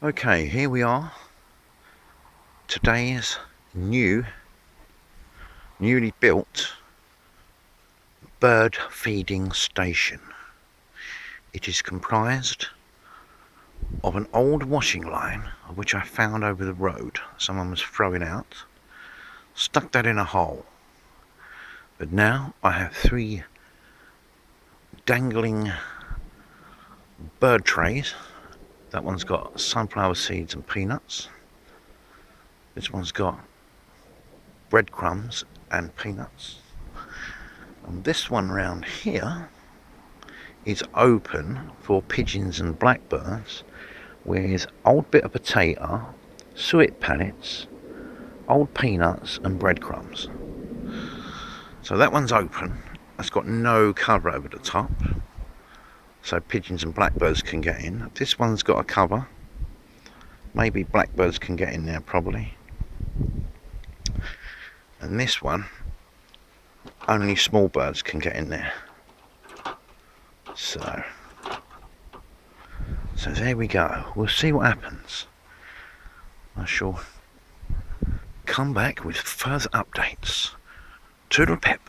Okay, here we are. Today's newly built bird feeding station. It is comprised of an old washing line, which I found over the road. Someone was throwing out, stuck that in a hole. But now I have 3 dangling bird trays. That one's got sunflower seeds and peanuts. This one's got breadcrumbs and peanuts. And this one round here is open for pigeons and blackbirds with old bit of potato, suet pellets, old peanuts and breadcrumbs. So that one's open. It's got no cover over the top, so pigeons and blackbirds can get in. This one's got a cover. Maybe blackbirds can get in there probably. And this one, only small birds can get in there. So there we go. We'll see what happens. I shall come back with further updates. Toodle pip.